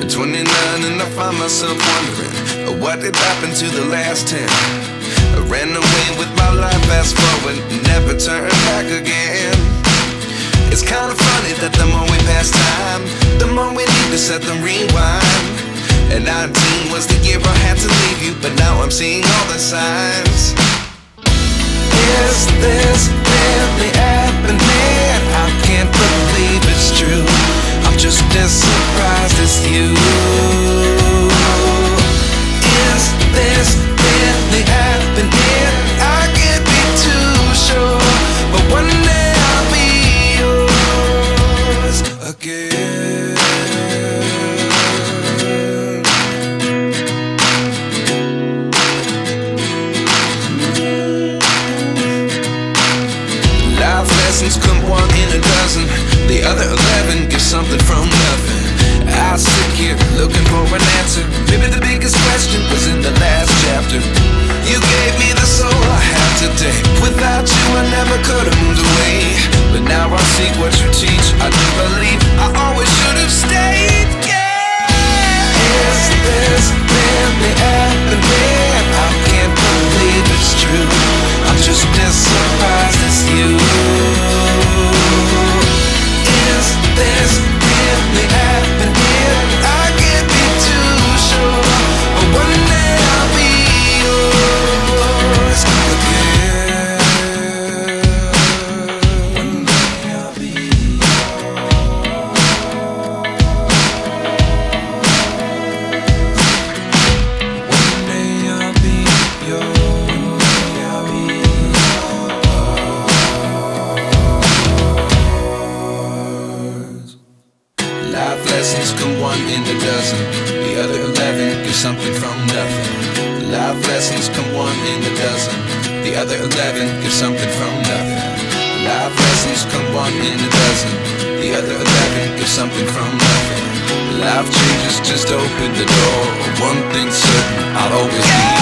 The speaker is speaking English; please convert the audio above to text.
29 and I find myself wondering what did happen to the last 10. I ran away with my life, fast forward, never turn back again. It's kinda funny that the more we pass time, the more we need to set the rewind. And 19 was the year I had to leave you, but now I'm seeing all the signs. Is this really happening? I can't believe it's true. I'm just as surprised as you. Is this really happening? I can't be too sure, but one day I'll be yours again. Life lessons come one in a dozen. The other 11 give something from nothing. I sit here looking for an answer. Maybe the biggest question was in the last chapter. You gave me the soul I have today. Without you I never could have moved away. But now I see what you teach. I do believe I always should have stayed. Yeah. Is this really happening? I can't believe it's true. I'm just as surprised as you. Is this really happening? I can't be too sure, but one day I'll be yours again. One day I'll be yours. One day I'll be yours. Life lessons come one in a dozen. The other 11 give something from nothing. Life lessons come one in a dozen. The other 11 give something from nothing. Life lessons come one in a dozen. The other 11 give something from nothing. Life changes just open the door. One thing's certain, I'll always be